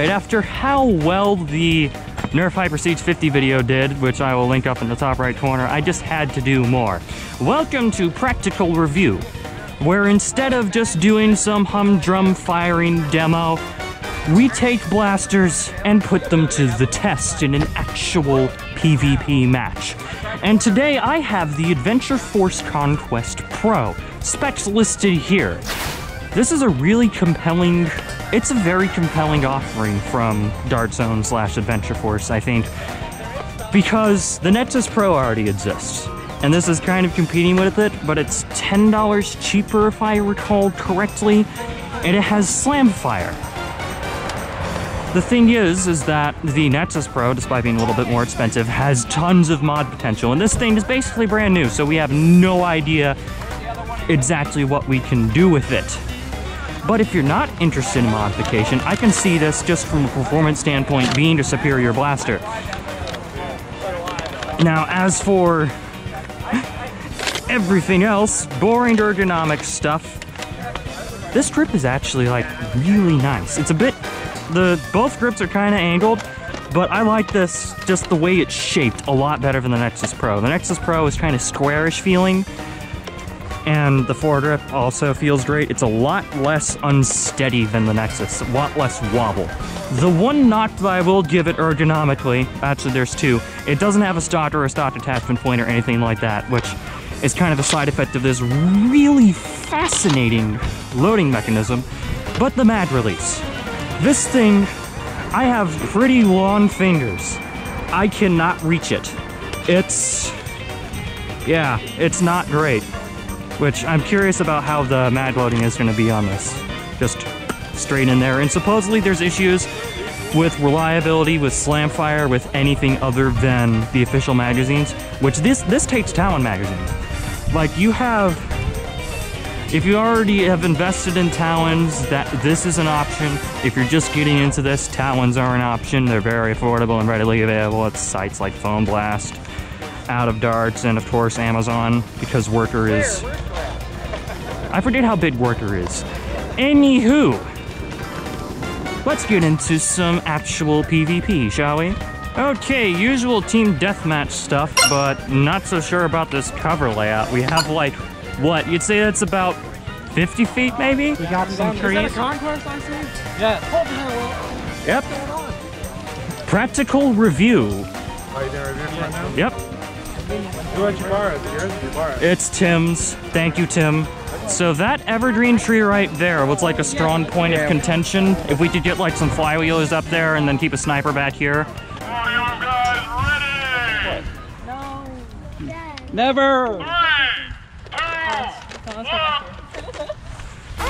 Alright, after how well the Nerf Hyper Siege 50 video did, which I will link up in the top right corner, I just had to do more. Welcome to Practical Review, where instead of just doing some humdrum firing demo, we take blasters and put them to the test in an actual PvP match. And today I have the Adventure Force Conquest Pro, specs listed here. This is a really compelling, it's a very compelling offering from Dart Zone / Adventure Force, I think, because the Nexus Pro already exists. And this is kind of competing with it, but it's $10 cheaper if I recall correctly, and it has slam fire. The thing is that the Nexus Pro, despite being a little bit more expensive, has tons of mod potential, and this thing is basically brand new, so we have no idea exactly what we can do with it. But if you're not interested in modification, I can see this just from a performance standpoint being a superior blaster. Now, as for everything else, boring ergonomics stuff, this grip is actually like really nice. It's a bit, both grips are kind of angled, but I like this, just the way it's shaped, a lot better than the Nexus Pro. The Nexus Pro is kind of squarish feeling, and the foregrip also feels great. It's a lot less unsteady than the Nexus, a lot less wobble. The one knock that I will give it ergonomically, actually there's two, it doesn't have a stock or a stock attachment point or anything like that, which is kind of a side effect of this really fascinating loading mechanism, but the mag release. This thing, I have pretty long fingers. I cannot reach it. It's not great. Which I'm curious about how the mag loading is going to be on this. Just straight in there. And supposedly there's issues with reliability, with slam fire, with anything other than the official magazines. Which this takes Talon magazines. Like if you already have invested in Talons, this is an option. If you're just getting into this, Talons are an option. They're very affordable and readily available at sites like Foam Blast, Out of Darts, and of course Amazon, because Worker is... I forget how big Worker is. Anywho, let's get into some actual PvP, shall we? Okay, usual team deathmatch stuff, but not so sure about this cover layout. We have like, what, you'd say that's about 50 feet maybe? We got some trees. Is that a conquest I see? Yeah. Yep. Practical review. Are you doing a review for it now? Yep. Who let you borrow it? Is it yours? Did you borrow it? It's Tim's. Thank you, Tim. So that evergreen tree right there was like a strong point of contention. If we could get like some flywheelers up there and then keep a sniper back here. Are you guys ready? No. Never! 3, 2, 1.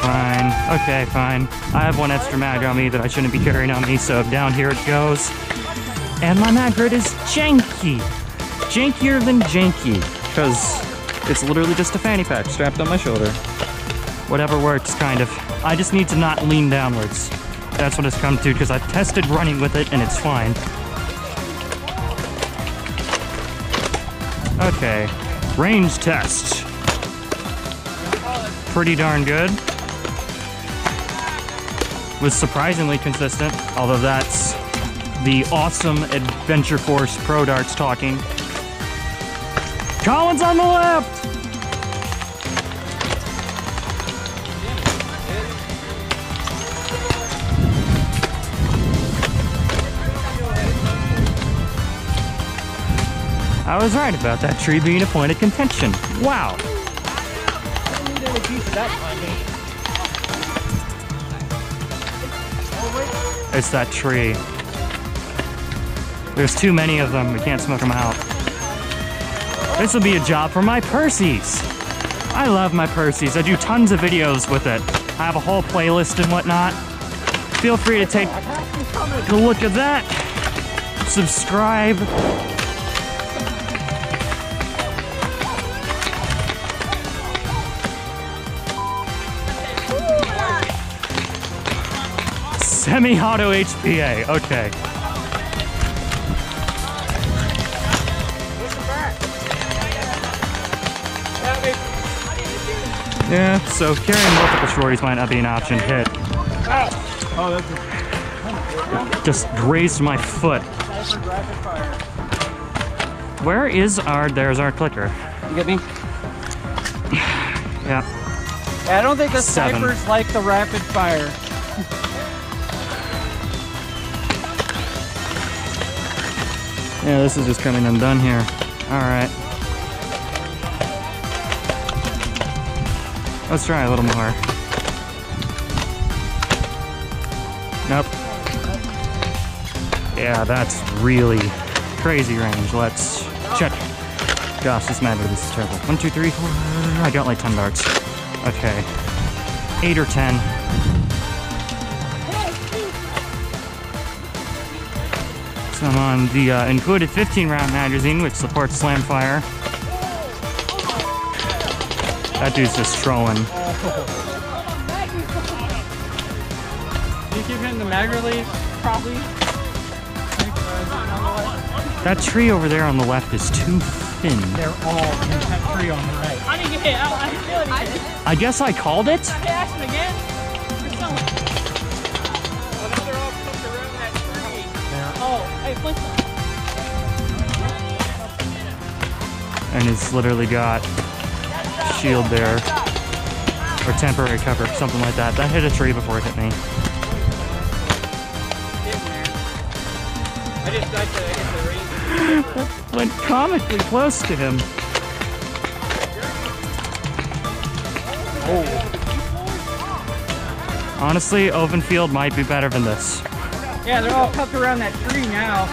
Fine. Okay, fine. I have one extra mag on me that I shouldn't be carrying on me, so down here it goes. And my mag grid is janky. Jankier than janky, because it's literally just a fanny pack strapped on my shoulder. Whatever works, kind of. I just need to not lean downwards. That's what it's come to, because I've tested running with it and it's fine. Okay, range test. Pretty darn good. Was surprisingly consistent, although that's the awesome Adventure Force Pro Darts talking. Collins on the left! I was right about that tree being a point of contention. Wow. It's that tree. There's too many of them. We can't smoke them out. This will be a job for my Perseus. I love my Perseus. I do tons of videos with it. I have a whole playlist and whatnot. Feel free to take a look at that. Subscribe. Semi-auto HPA, okay. Yeah, so carrying multiple shorties might not be an option. Hit. Oh, that's Just grazed my foot. Where is our, there's our clicker. You get me? Yeah. Yeah, I don't think the 7. snipers like the rapid fire. Yeah, this is just coming undone here. Alright. Let's try a little more. Nope. Yeah, that's really crazy range. Let's check. Gosh, this matter, this is terrible. 1, 2, 3, 4. I got like 10 darts. Okay. 8 or 10. So I'm on the included 15-round magazine, which supports slam fire. That dude's just trolling. You keep hitting the mag release, probably. That tree over there on the left is too thin. They're all in that tree on the right. I didn't get hit. I didn't feel anything. I guess I called it? Hit action again. They're all cooked around that tree. Oh, hey, flip them. And it's literally got shield there. Or temporary cover, something like that. That hit a tree before it hit me. I just got the range. Went comically close to him. Oh. Honestly, open field might be better than this. Yeah, they're all cupped around that tree now.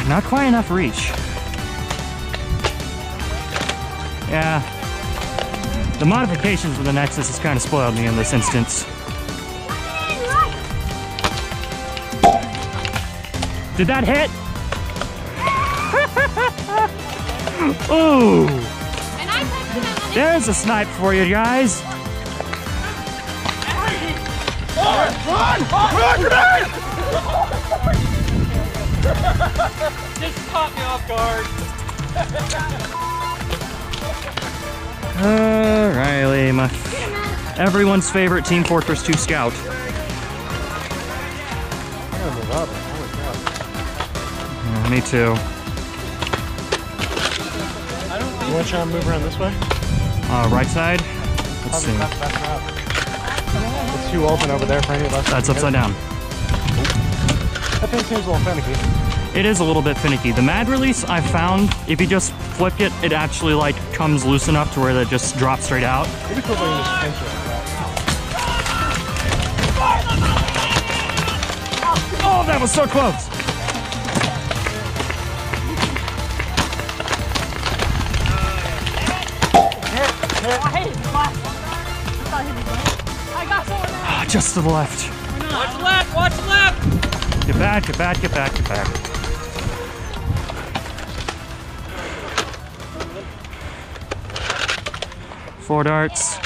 Not quite enough reach. Yeah. The modifications of the Nexus has kind of spoiled me in this instance. Did that hit? Ooh! There's a snipe for you guys. Run! Grenade! Just caught me off guard. Riley, everyone's favorite Team Fortress 2 scout. Yeah, me too. You want to try and move around this way? Right side? Let's see. It's too open over there for any of us. That's upside down. That thing seems a little finicky. It is a little bit finicky. The mag release I found, if you just flick it, it actually like comes loose enough to where it just drops straight out. Maybe it's probably just pinch it. Oh, that was so close! I got someone there. Ah, just to the left. Watch left, watch left. Get back, get back, get back, get back. Four darts.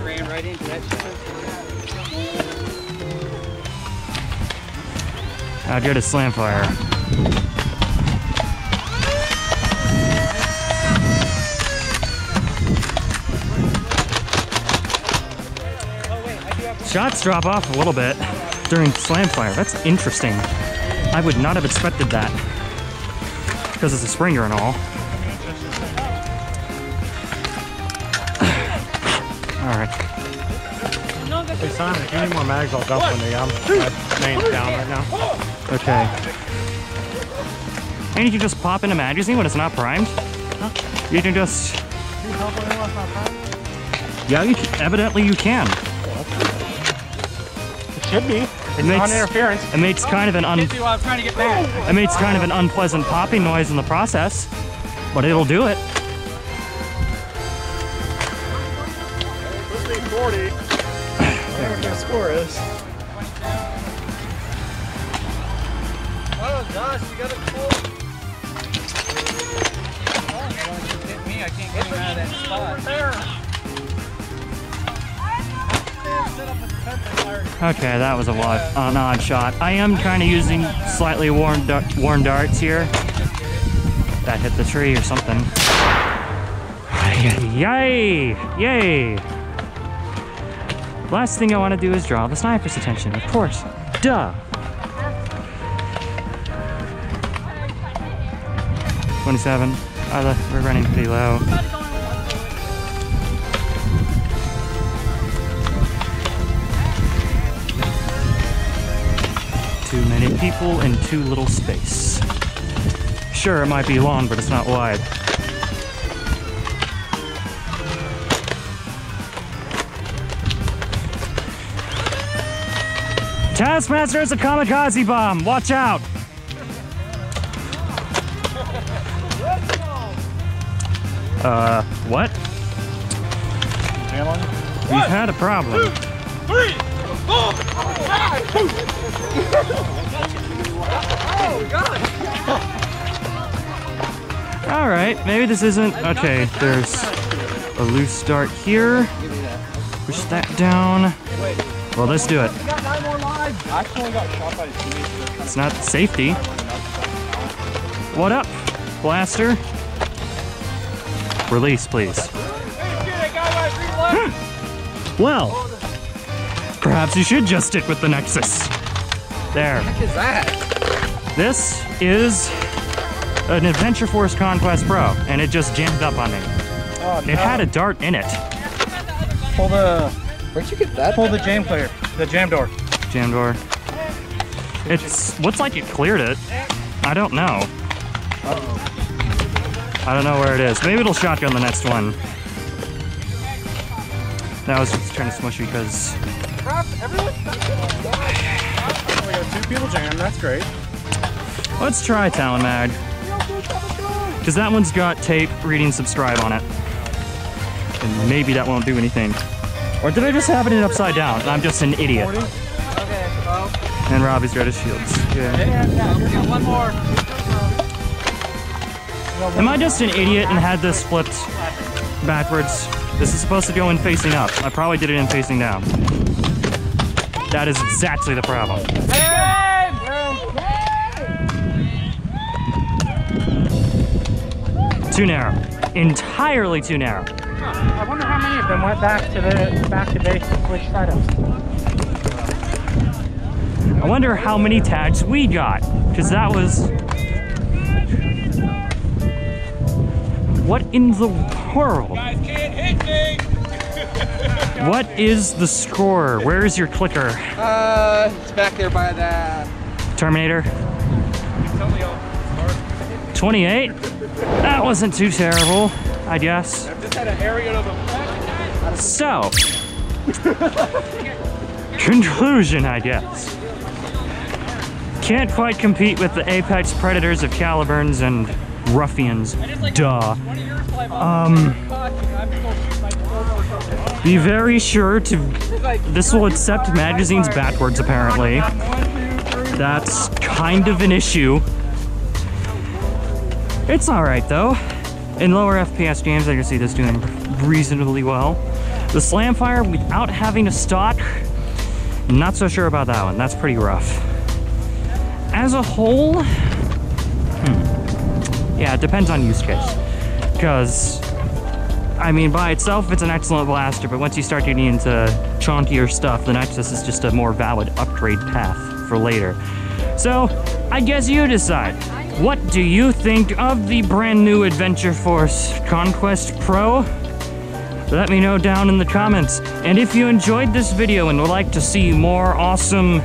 Ran right into that shot. How good is slam fire? Shots drop off a little bit during slam fire. That's interesting. I would not have expected that because it's a Springer and all. All right. Hey Simon, if you need more mags, I'll dump when they main's down right now. Okay. And you can just pop in a magazine when it's not primed. You can just. Yeah, evidently you can. It should be. It's non-interference. It makes kind of an I'm trying to get back. It makes kind of an unpleasant popping noise in the process, but it'll do it. 40. There we go. Score is. Oh gosh, you got a pull. Oh, you just hit me. I can't get him out of that spot. There. Set up a Okay, that was an odd shot. I am kind of using slightly worn darts here. That hit the tree or something. Yay! Yay! Last thing I want to do is draw the sniper's attention, of course. Duh! 27. We're running pretty low. Too many people in too little space. Sure, it might be long, but it's not wide. Taskmaster is a kamikaze bomb! Watch out! What? We've had a problem. 2, 3, 4, 5. Oh God! All right, maybe this isn't okay. There's a loose dart here. Push that down. Well, let's do it. It's not safety. What up, blaster? Release, please. Well, perhaps you should just stick with the Nexus. There. What is that? This is an Adventure Force Conquest Pro, and it just jammed up on me. Oh, no. It had a dart in it. Pull the... Where'd you get that? Pull the jam clear. The jam door. Jam door. It's... looks like it cleared it. I don't know. I don't know where it is. Maybe it'll shotgun the next one. That was just trying to smush you because... We got 2 people jammed. That's great. Let's try Talon Mag. Because that one's got tape reading subscribe on it. And maybe that won't do anything. Or did I just have it upside down and I'm just an idiot? Okay, well. And Robbie's got his shields. Yeah. Got one more. Am I just an idiot and had this flipped backwards? This is supposed to go in facing up. I probably did it in facing down. That is exactly the problem. Too narrow. Entirely too narrow. I wonder how many of them went back to base and switched setups. I wonder how many tags we got, because that was... What in the world? You guys can't hit me! What is the score? Where is your clicker? It's back there by that. Terminator? 28? That wasn't too terrible, I guess. I've just had an area of them. So, conclusion, I guess. Can't quite compete with the apex predators of Caliburns and ruffians. Duh. Be very sure to... This will accept magazines backwards, apparently. That's kind of an issue. It's alright, though. In lower FPS games, I can see this doing reasonably well. The Slamfire, without having to stock, not so sure about that one. That's pretty rough. As a whole... Yeah, it depends on use case. Because, I mean, by itself, it's an excellent blaster, but once you start getting into chunkier stuff, the Nexus is just a more valid upgrade path for later. So, I guess you decide. What do you think of the brand new Adventure Force Conquest Pro? Let me know down in the comments. And if you enjoyed this video and would like to see more awesome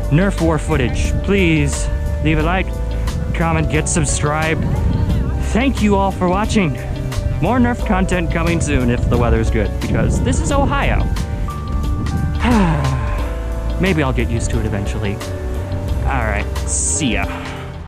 Nerf War footage, please leave a like, comment, get subscribed. Thank you all for watching. More Nerf content coming soon if the weather's good, because this is Ohio. Maybe I'll get used to it eventually. All right, see ya.